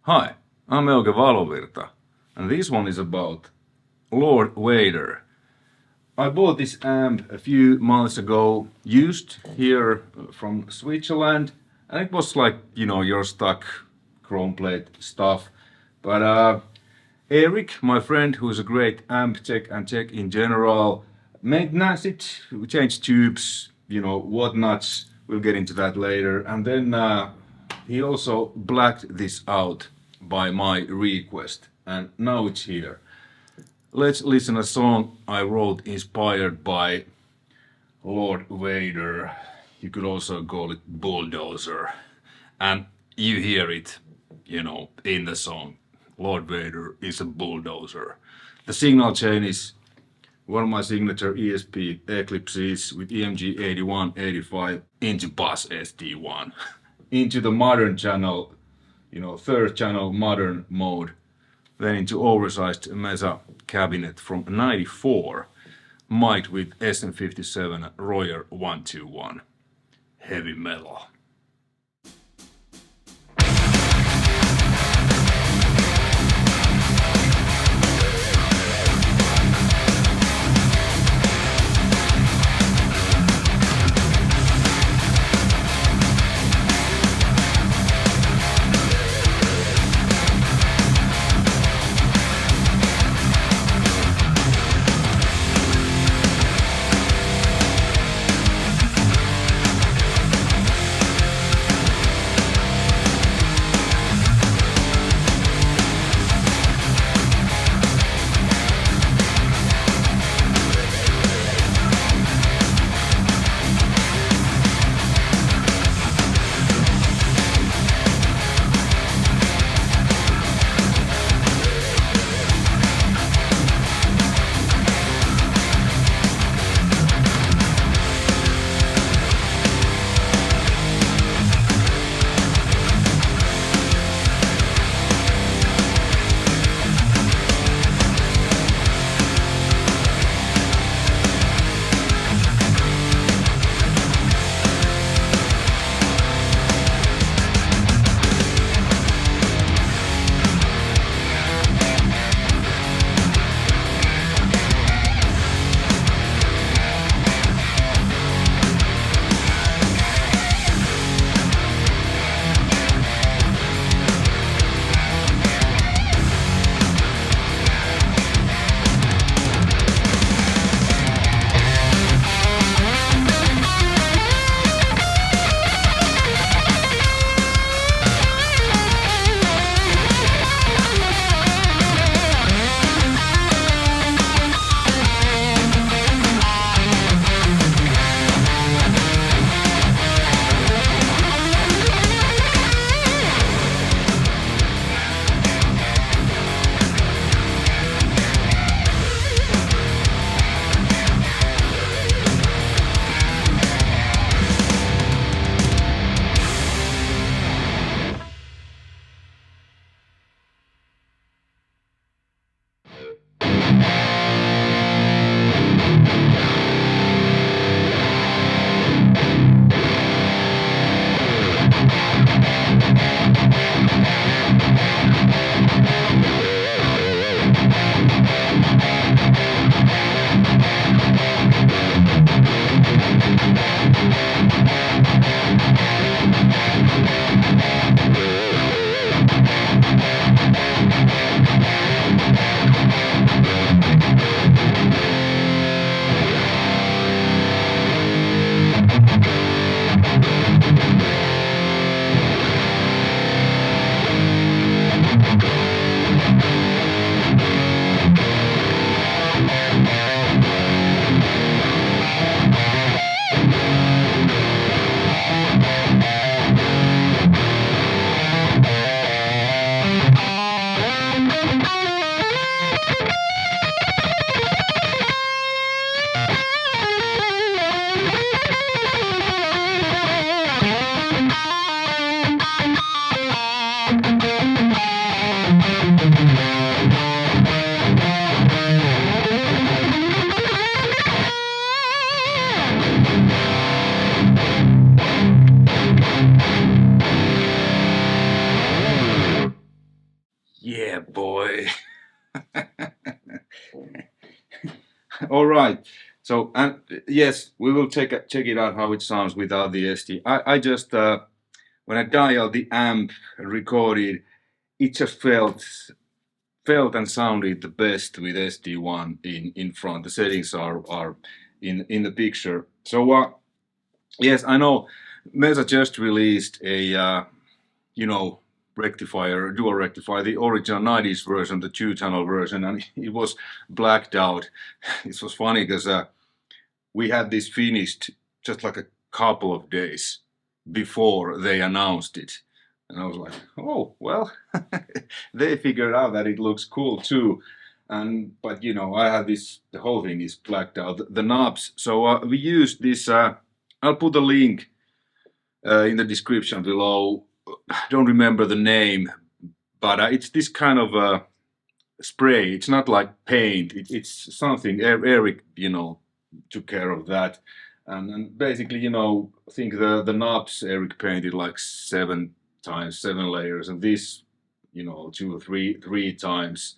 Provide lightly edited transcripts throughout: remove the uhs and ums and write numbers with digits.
Hi, I'm Euge Valovirta, and this one is about Lord Vader. I bought this amp a few months ago, used here from Switzerland, and it was like, your stock chrome plate stuff. But Eric, my friend, who's a great amp tech and tech in general, maintenance it, changed tubes, whatnots. We'll get into that later. And then he also blacked this out by my request, and now it's here. Let's listen a song I wrote inspired by Lord Vader. You could also call it Bulldozer. And you hear it, in the song. Lord Vader is a bulldozer. The signal chain is one of my signature ESP Eclipses with EMG 8185 into bus SD1. Into the modern channel, third channel modern mode. Then into oversized Mesa cabinet from '94, mic'd with SM57 Royer 121. Heavy metal. Yeah, boy. All right. So, and yes, we will check it out how it sounds without the SD. I just when I dialed the amp, recorded, it just felt and sounded the best with SD1 in front. The settings are in the picture. So yes, I know Mesa just released a rectifier, dual rectifier, the original 90s version, the 2-channel version, and it was blacked out. It was funny because we had this finished just like a couple of days before they announced it. And I was like, oh, well, they figured out that it looks cool too. But I had this, the whole thing is blacked out, the knobs. So we used this, I'll put a link in the description below. I don't remember the name, but it's this kind of spray. It's not like paint. It's something. Eric, took care of that, and basically, I think the knobs Eric painted like 7 times, 7 layers, and this, 2 or 3 times,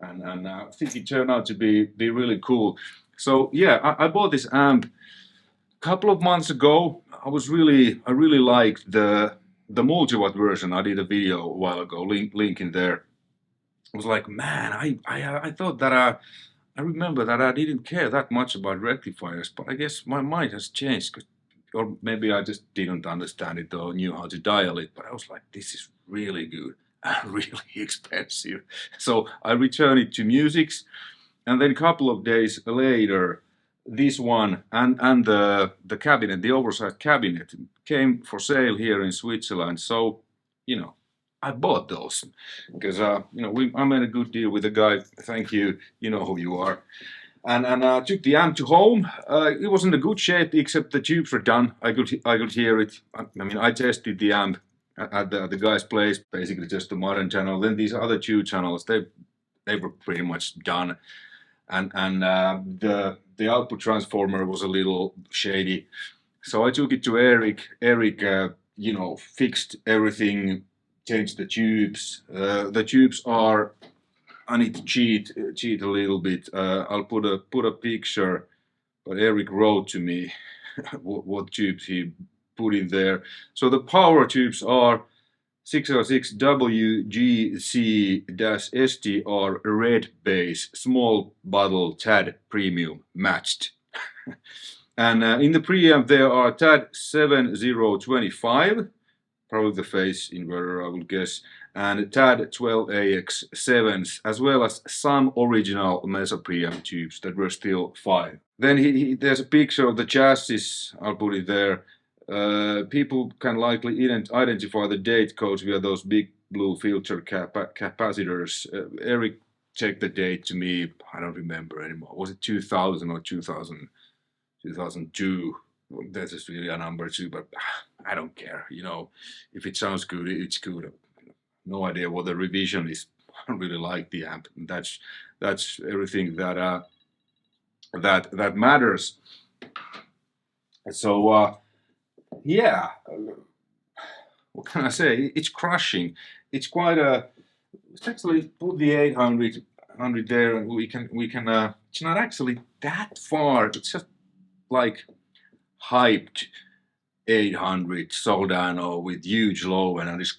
and I think it turned out to be really cool. So yeah, I bought this amp a couple of months ago. I really liked the multi-watt version. I did a video a while ago, link in there. I was like, man, I thought that I remember that I didn't care that much about rectifiers, but I guess my mind has changed, or maybe I just didn't understand it or knew how to dial it. But I was like, this is really good and really expensive. So I returned it to Musics, and then a couple of days later, this one and the cabinet, the oversized cabinet, came for sale here in Switzerland. So, I bought those because I made a good deal with the guy. Thank you. You know who you are. And I took the amp to home. It was in a good shape, except the tubes were done. I could hear it. I mean, I tested the amp at the guy's place, basically just the modern channel. Then these other 2 channels, they were pretty much done. And the output transformer was a little shady. So I took it to Eric. Eric, fixed everything, changed the tubes. The tubes are, I need to cheat a little bit. I'll put a picture, but Eric wrote to me what tubes he put in there. So the power tubes are 606 WGC-STR red base, small bottle TAD premium matched. And in the preamp there are TAD 7025, probably the phase inverter I would guess, and TAD 12AX7s, as well as some original Mesa preamp tubes that were still 5. Then there's a picture of the chassis, I'll put it there. People can likely identify the date codes via those big blue filter capacitors. Eric checked the date to me, I don't remember anymore. Was it 2000 or 2002? That's just really a number too, but I don't care. If it sounds good, it's good. No idea what the revision is. I really like the amp. That's everything that matters. So yeah, what can I say? It's crushing. It's quite let's actually put the 800 there, and we can. It's not actually that far. It's just like hyped 800 Soldano with huge low, and it's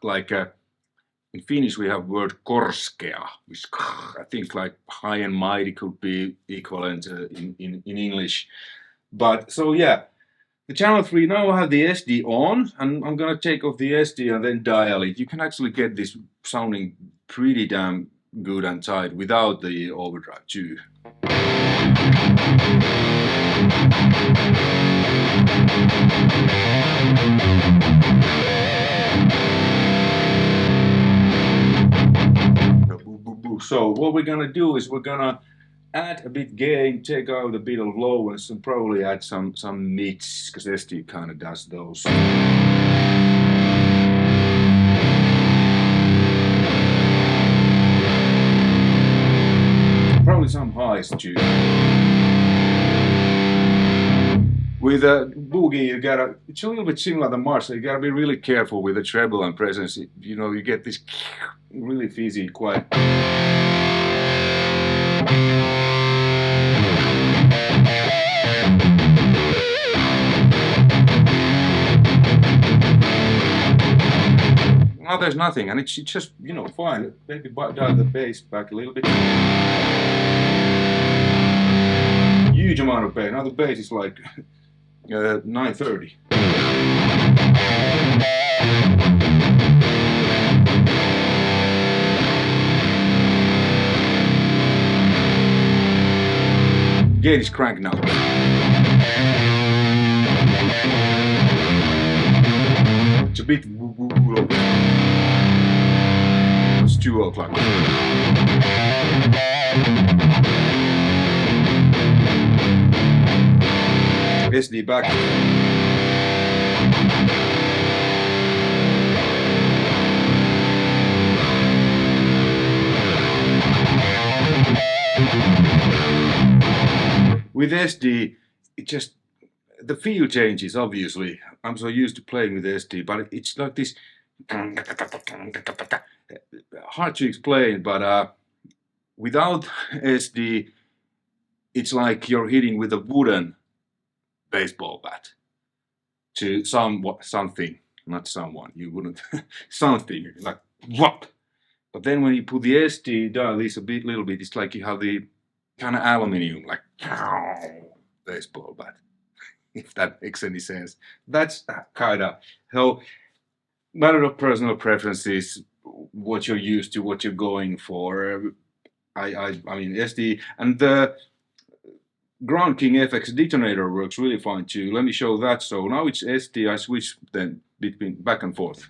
like in Finnish we have word korskea, which I think like high and mighty could be equivalent in English. But so yeah, the channel 3, now I have the SD on, and I'm gonna take off the SD and then dial it. You can actually get this sounding pretty damn good and tight without the overdrive too. So what we're gonna do is we're gonna add a bit gain, take out a bit of low, and probably add some mids, because SD kind of does those. Probably some highs too. With a Boogie, you gotta, it's a little bit similar to Marshall, you gotta be really careful with the treble and presence. You know, you get this really fizzy, quiet. Now there's nothing, and it's just, you know, fine. Maybe dial the bass back a little bit. Huge amount of bass. Now the bass is like 930. Gate is cranked now. It's a bit woo-woo-woo. It's 2 o'clock. SD back. With SD, it just, the feel changes, obviously. I'm so used to playing with SD, but it's like this, hard to explain, but without SD, it's like you're hitting with a wooden baseball bat to something, not someone, you wouldn't, something, like whop. But then when you put the SD dial this a little bit, it's like you have the kind of aluminium, like baseball bat, if that makes any sense. That's kind of, so matter of personal preferences, what you're used to, what you're going for. I mean SD, and the Ground King FX detonator works really fine too. Let me show that. So now it's SD, I switch then between back and forth.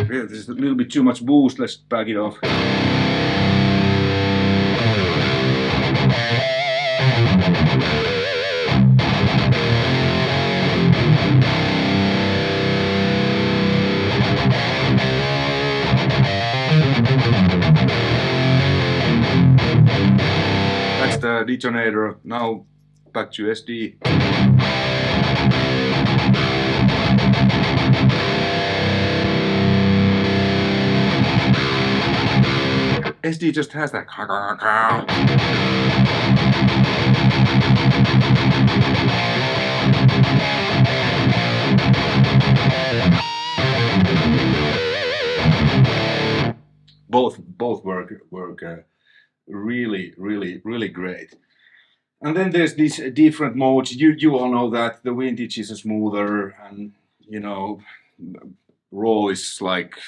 Yeah, there's a little bit too much boost, let's back it off. That's the detonator. Now back to SD. SD just has that. Both work really great. And then there's these different modes. You all know that the vintage is a smoother, and you know, raw is like,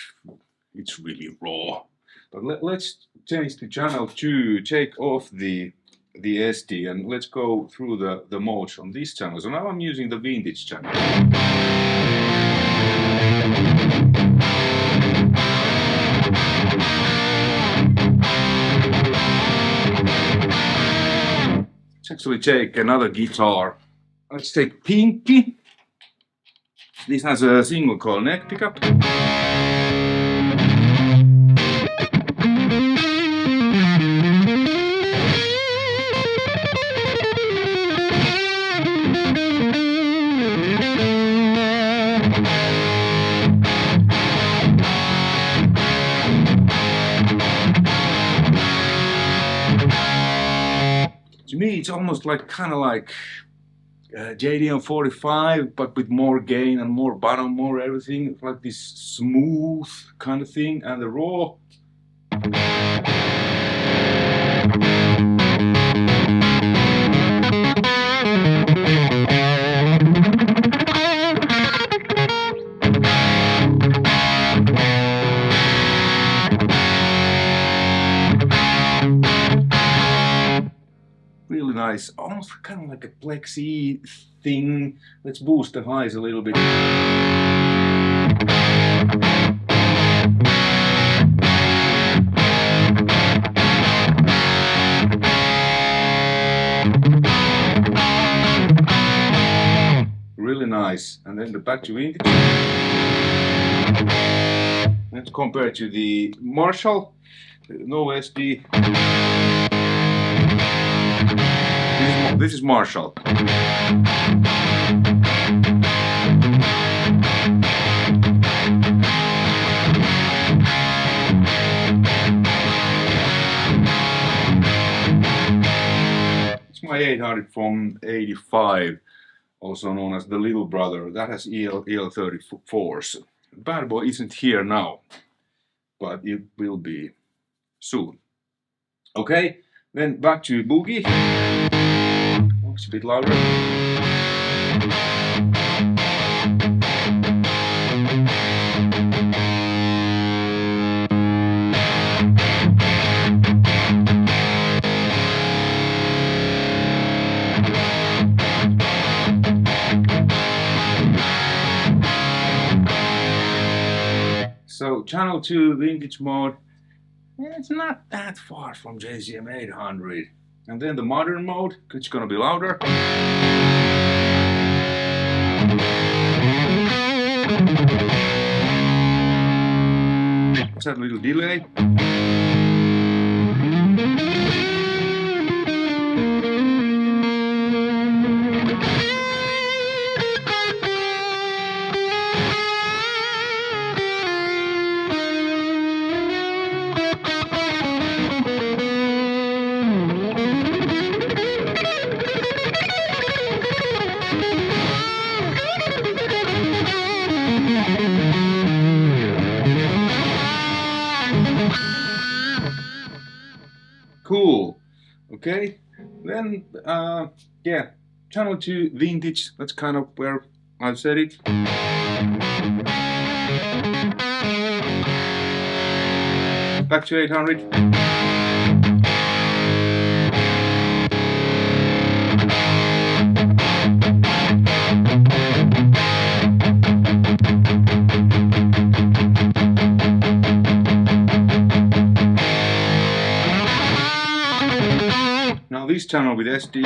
it's really raw. But let's change the channel to take off the SD, and let's go through the modes on this channel. So now I'm using the vintage channel. Let's actually take another guitar. Let's take Pinky. This has a single coil neck pickup. To me, it's almost like kind of like JDM45, but with more gain and more bottom, more everything. It's like this smooth kind of thing, and the raw. Really nice, almost kind of like a plexi thing. Let's boost the highs a little bit. Really nice. nice. And then the back to vintage. Let's compare to the Marshall. No SD. This is Marshall. It's my 800 from '85, also known as the little brother. That has EL34s. Bad boy isn't here now, but it will be soon. Okay, then back to Boogie. Oh, it's a bit louder. So channel 2 vintage mode, it's not that far from JCM800. And then the modern mode, it's gonna be louder. It's a little delay. Cool. Okay, then yeah, channel 2 vintage, that's kind of where I've set it. Back to 800. Now this channel with SD.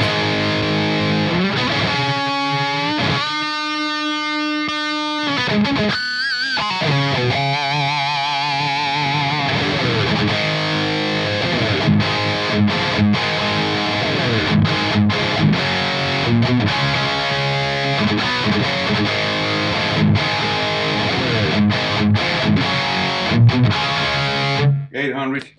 $800.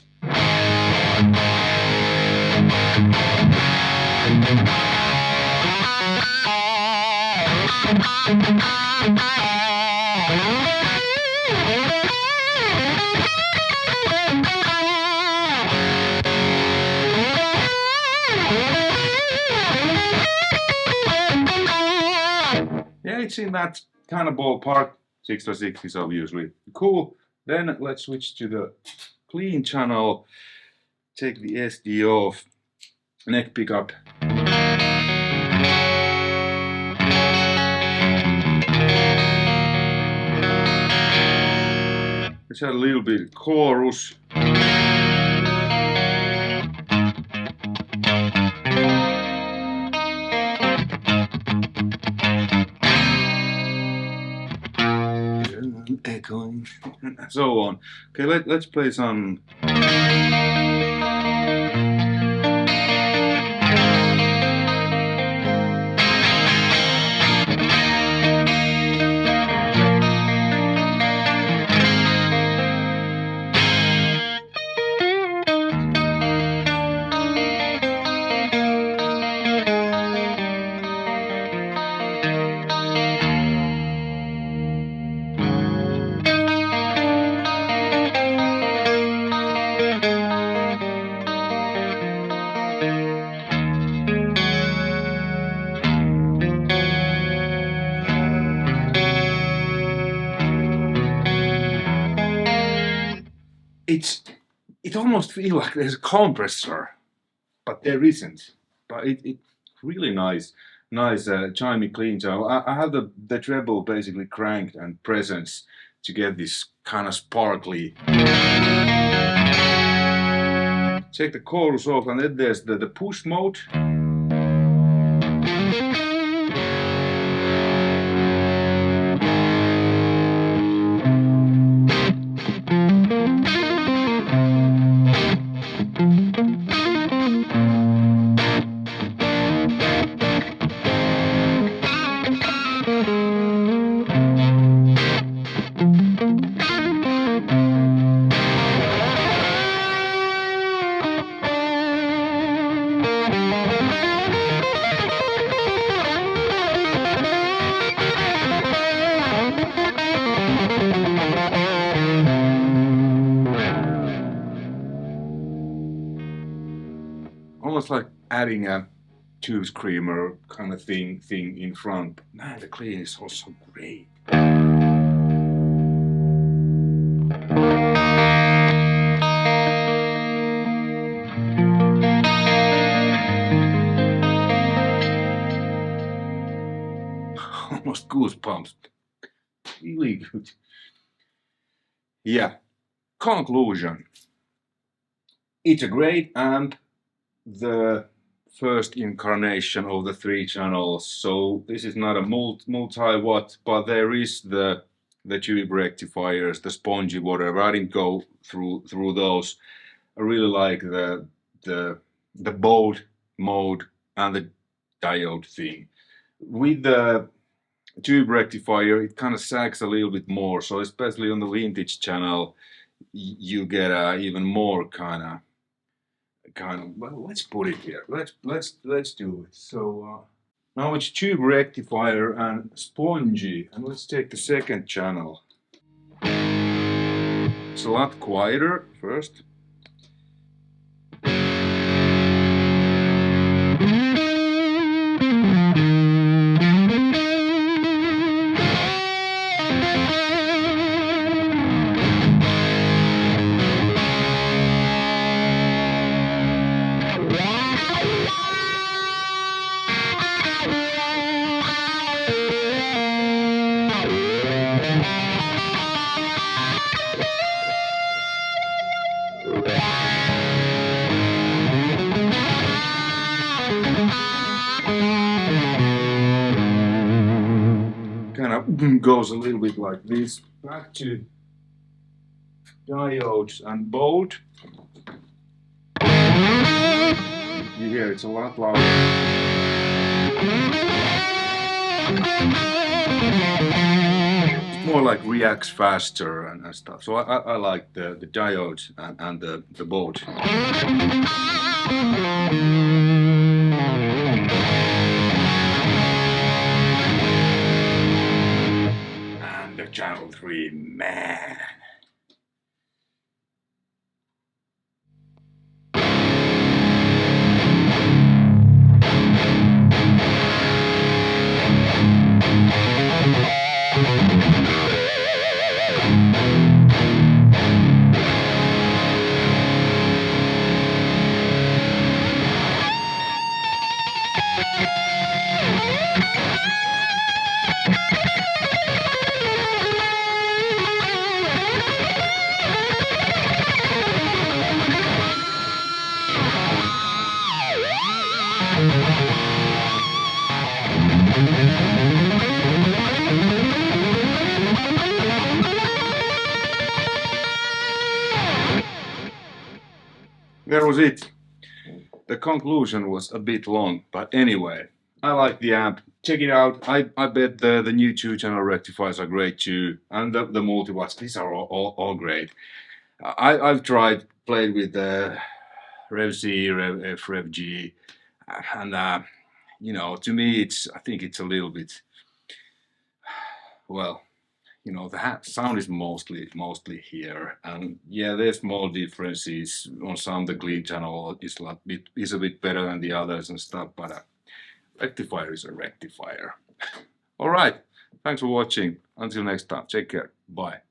Yeah, it's in that kind of ballpark. 6x6 is obviously cool. Then let's switch to the clean channel. Take the SD off. Neck pickup. Let's add a little bit of chorus. Echoing, and so on. Okay, let's play some. It almost feels like there's a compressor, but there isn't. But it's really nice chimey clean channel. I have the treble basically cranked and presence to get this kind of sparkly. Take the chorus off, and then there's the push mode. almost like adding a tube screamer kind of thing in front. Man, the clean is also great. Almost goosebumps. Really good. Yeah. Conclusion. It's a great amp. The first incarnation of the 3 channels. So this is not a multi-watt, but there is the tube rectifiers, the spongy whatever. I didn't go through those. I really like the bold mode and the diode thing. With the tube rectifier, it kind of sags a little bit more. So especially on the vintage channel, you get even more kind of. Well, let's put it here. Let's do it. So now it's tube rectifier and spongy, and let's take the second channel. It's a lot quieter first. Goes a little bit like this. Back to diodes and bold. You hear it's a lot louder. It's more like reacts faster and stuff. So I like the diodes and the bold. Channel 3, man. That was it. The conclusion was a bit long, but anyway, I like the amp. Check it out. I bet the new 2-channel rectifiers are great too, and the multi-watts. These are all great. I've played with the Rev C, Rev F, Rev G, and you know, to me, I think it's a little bit, well, you know, the sound is mostly here, and yeah, there's small differences. On some, the clean channel is a bit better than the others and stuff, but rectifier is a rectifier. All right, thanks for watching. Until next time, take care. Bye.